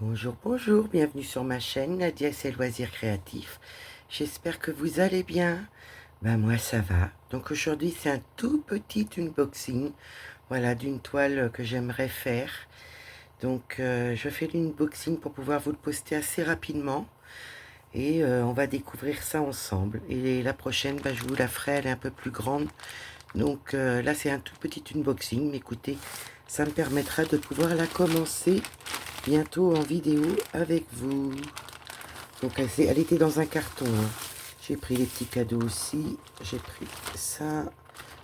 Bonjour, bonjour, bienvenue sur ma chaîne Nadia et ses loisirs créatifs. J'espère que vous allez bien. Ben moi ça va. Donc aujourd'hui c'est un tout petit unboxing, voilà, d'une toile que j'aimerais faire. Donc je fais l'unboxing pour pouvoir vous le poster assez rapidement. Et on va découvrir ça ensemble. Et la prochaine, ben, je vous la ferai, elle est un peu plus grande. Donc là c'est un tout petit unboxing, mais écoutez, ça me permettra de pouvoir la commencer bientôt en vidéo avec vous. Donc elle était dans un carton, hein. J'ai pris les petits cadeaux aussi, j'ai pris ça.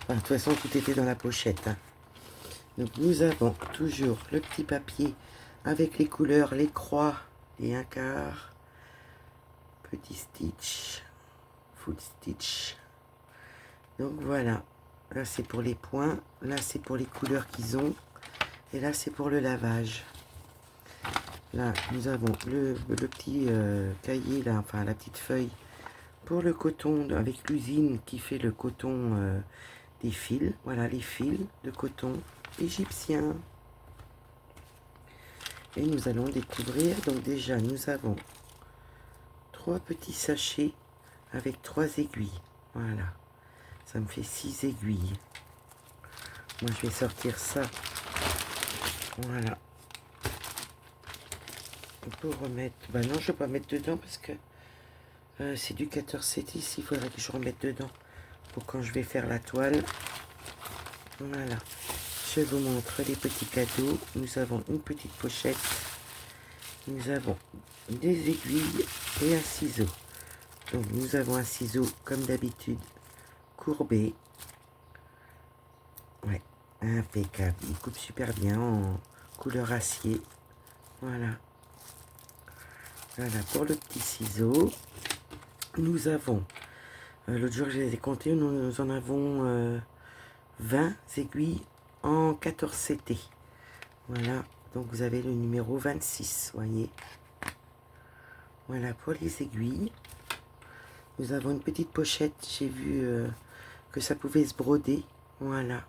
Enfin, de toute façon tout était dans la pochette, hein. Donc nous avons toujours le petit papier avec les couleurs, les croix, les 1/4, petit stitch, full stitch. Donc voilà, là c'est pour les points, là c'est pour les couleurs qu'ils ont, et là c'est pour le lavage. Là, nous avons le petit cahier, là, enfin la petite feuille pour le coton avec l'usine qui fait le coton des fils. Voilà les fils de coton égyptien. Et nous allons découvrir. Donc déjà, nous avons 3 petits sachets avec 3 aiguilles. Voilà, ça me fait 6 aiguilles. Moi, je vais sortir ça. Voilà. On peut remettre. Bah non, je ne vais pas mettre dedans parce que c'est du 14-7. Il faudrait que je remette dedans pour quand je vais faire la toile. Voilà, je vous montre les petits cadeaux. Nous avons une petite pochette, nous avons des aiguilles et un ciseau. Donc nous avons un ciseau comme d'habitude courbé. Ouais, impeccable, il coupe super bien en couleur acier. Voilà. Voilà pour le petit ciseau. Nous avons, l'autre jour je les ai comptés, nous en avons 20 aiguilles en 14 CT. Voilà, donc vous avez le numéro 26, voyez. Voilà pour les aiguilles. Nous avons une petite pochette, j'ai vu que ça pouvait se broder. Voilà,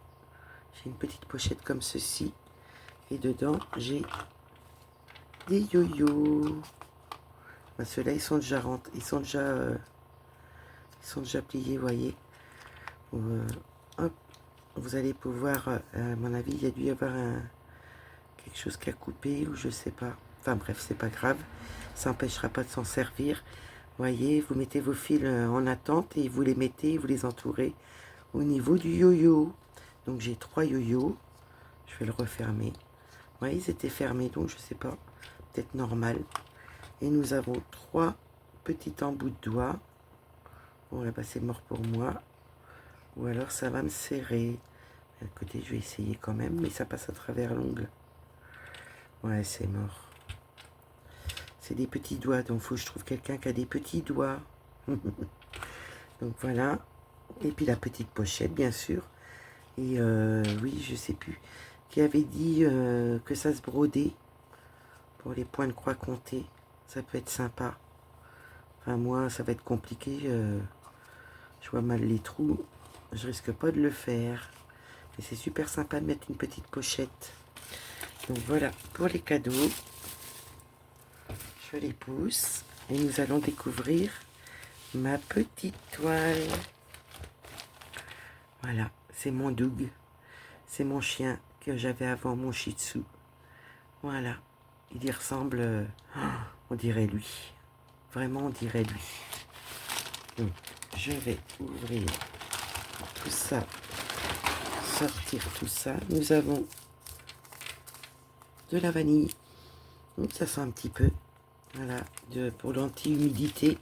j'ai une petite pochette comme ceci. Et dedans, j'ai des yo-yo. Ben, ceux-là, ils sont déjà rentrés, ils sont déjà pliés, voyez. Hop, vous allez pouvoir, à mon avis, il y a dû y avoir quelque chose qui a coupé ou je sais pas. Enfin bref, c'est pas grave, ça n'empêchera pas de s'en servir. Voyez, vous mettez vos fils en attente et vous les mettez, vous les entourez au niveau du yo-yo. Donc j'ai 3 yo-yo, je vais le refermer. Vous voyez, ils étaient fermés, donc je sais pas, peut-être normal. Et nous avons 3 petits embouts de doigts. Bon là-bas c'est mort pour moi, ou alors ça va me serrer. Écoutez, je vais essayer quand même, mais ça passe à travers l'ongle. Ouais, c'est mort. C'est des petits doigts, donc il faut que je trouve quelqu'un qui a des petits doigts. Donc voilà. Et puis la petite pochette, bien sûr. Et oui, je sais plus qui avait dit que ça se brodait pour les points de croix comptés. Ça peut être sympa. Enfin, moi, ça va être compliqué. Je vois mal les trous. Je risque pas de le faire. Mais c'est super sympa de mettre une petite pochette. Donc voilà, pour les cadeaux. Je les pousse et nous allons découvrir ma petite toile. Voilà, c'est mon Doug. C'est mon chien que j'avais avant, mon Shih Tzu. Voilà, il y ressemble, on dirait lui. Vraiment, on dirait lui. Donc, je vais ouvrir tout ça, sortir tout ça. Nous avons de la vanille. Donc, ça sent un petit peu. Voilà, pour l'anti-humidité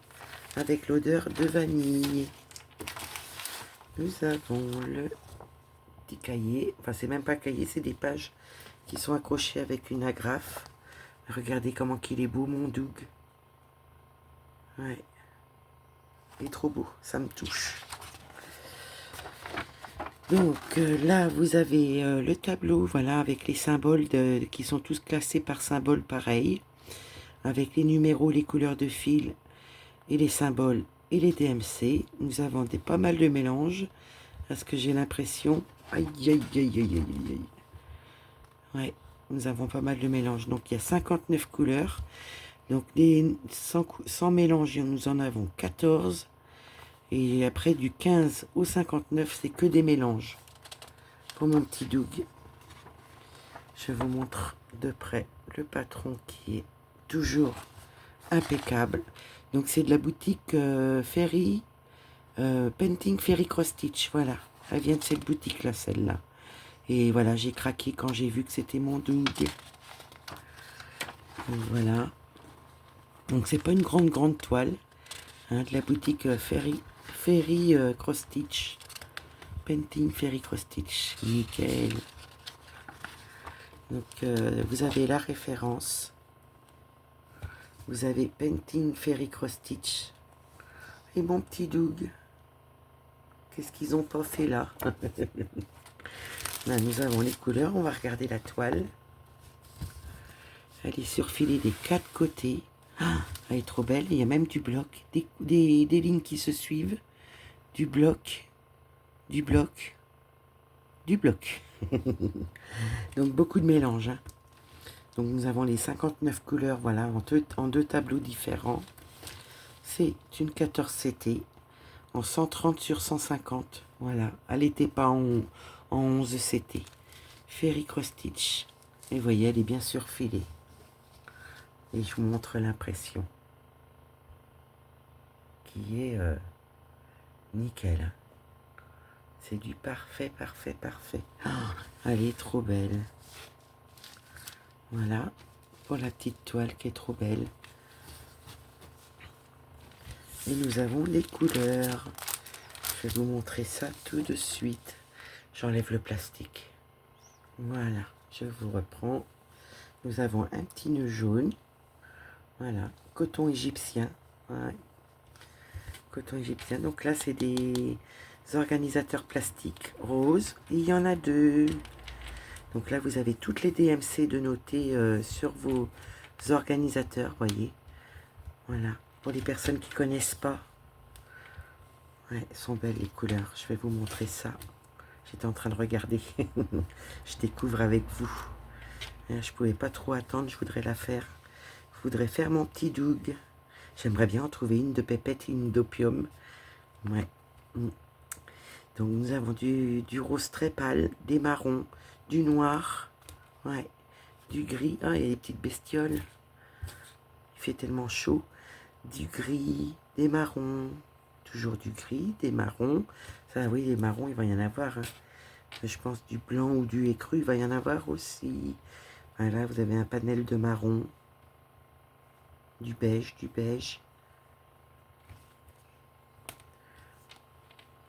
avec l'odeur de vanille. Nous avons le petit cahier. Enfin, c'est même pas cahier, c'est des pages qui sont accrochées avec une agrafe. Regardez comment qu'il est beau, mon Doug. Ouais. Il est trop beau, ça me touche. Donc là, vous avez le tableau, voilà, avec les symboles qui sont tous classés par symboles pareil, avec les numéros, les couleurs de fil et les symboles et les DMC. Nous avons pas mal de mélanges, parce que j'ai l'impression... Aïe, aïe, aïe, aïe, aïe, aïe. Ouais, nous avons pas mal de mélanges. Donc il y a 59 couleurs. Donc les 100 mélanges, nous en avons 14. Et après du 15 au 59, c'est que des mélanges. Pour mon petit Doug. Je vous montre de près le patron qui est toujours impeccable. Donc c'est de la boutique Ferry, Painting Ferry Cross Stitch. Voilà, elle vient de cette boutique là, celle-là. Et voilà, j'ai craqué quand j'ai vu que c'était mon Doug. Donc voilà. Donc c'est pas une grande toile, hein, de la boutique Ferry Cross Stitch. Painting Ferry Cross Stitch. Nickel. Donc vous avez la référence. Vous avez Painting Ferry Cross Stitch. Et mon petit Doug. Qu'est-ce qu'ils ont pas fait là? Là, nous avons les couleurs. On va regarder la toile. Elle est surfilée des 4 côtés. Ah, elle est trop belle. Il y a même du bloc. Des lignes qui se suivent. Du bloc. Du bloc. Du bloc. Donc beaucoup de mélange. Hein. Donc nous avons les 59 couleurs, voilà, en deux tableaux différents. C'est une 14 CT en 130 sur 150. Voilà, elle n'était pas en 11 CT. Ferry Cross Stitch. Et vous voyez, elle est bien surfilée. Et je vous montre l'impression. Qui est nickel. Hein. C'est du parfait, parfait, parfait. Oh, elle est trop belle. Voilà, pour la petite toile qui est trop belle. Et nous avons les couleurs. Je vais vous montrer ça tout de suite. J'enlève le plastique. Voilà, je vous reprends. Nous avons un petit nœud jaune. Voilà, coton égyptien. Ouais. Coton égyptien. Donc là, c'est des organisateurs plastiques roses. Il y en a 2. Donc là, vous avez toutes les DMC de noter sur vos organisateurs, voyez. Voilà, pour les personnes qui ne connaissent pas. Ouais, elles sont belles les couleurs. Je vais vous montrer ça. J'étais en train de regarder. Je découvre avec vous. Je ne pouvais pas trop attendre, je voudrais la faire. Je voudrais faire mon petit Doug. J'aimerais bien en trouver une de pépette et une d'opium. Ouais. Donc nous avons du rose très pâle, des marrons, du noir, ouais, du gris. Ah, il y a des petites bestioles. Il fait tellement chaud. Du gris, des marrons, toujours du gris, des marrons. Ça, oui, les marrons, il va y en avoir. Hein. Je pense du blanc ou du écru, il va y en avoir aussi. Voilà, vous avez un panel de marron, du beige, du beige.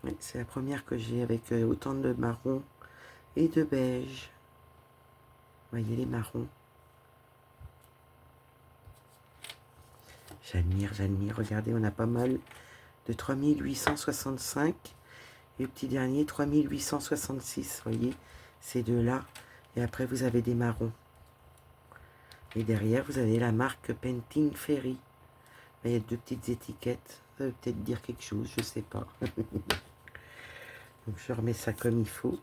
Ouais, c'est la première que j'ai avec autant de marron et de beige. Vous voyez les marrons. J'admire, j'admire. Regardez, on a pas mal de 3865. Et le petit dernier, 3866. Vous voyez, ces deux-là. Et après, vous avez des marrons. Et derrière, vous avez la marque Painting Ferry. Il y a 2 petites étiquettes. Ça veut peut-être dire quelque chose, je sais pas. Donc, je remets ça comme il faut.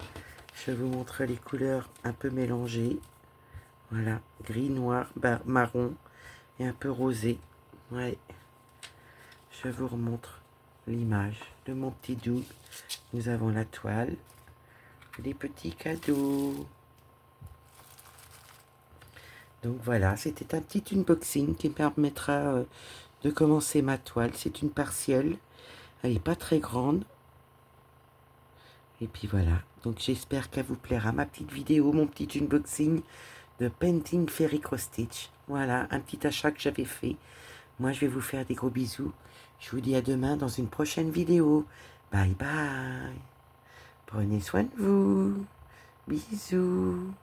Je vous montre les couleurs un peu mélangées. Voilà, gris, noir, marron et un peu rosé. Ouais. Je vous remontre l'image de mon petit Doug. Nous avons la toile, les petits cadeaux. Donc voilà, c'était un petit unboxing qui me permettra de commencer ma toile. C'est une partielle, elle n'est pas très grande. Et puis voilà, donc j'espère qu'elle vous plaira, ma petite vidéo, mon petit unboxing de Painting Ferry Cross Stitch. Voilà, un petit achat que j'avais fait. Moi, je vais vous faire des gros bisous. Je vous dis à demain dans une prochaine vidéo. Bye bye. Prenez soin de vous. Bisous.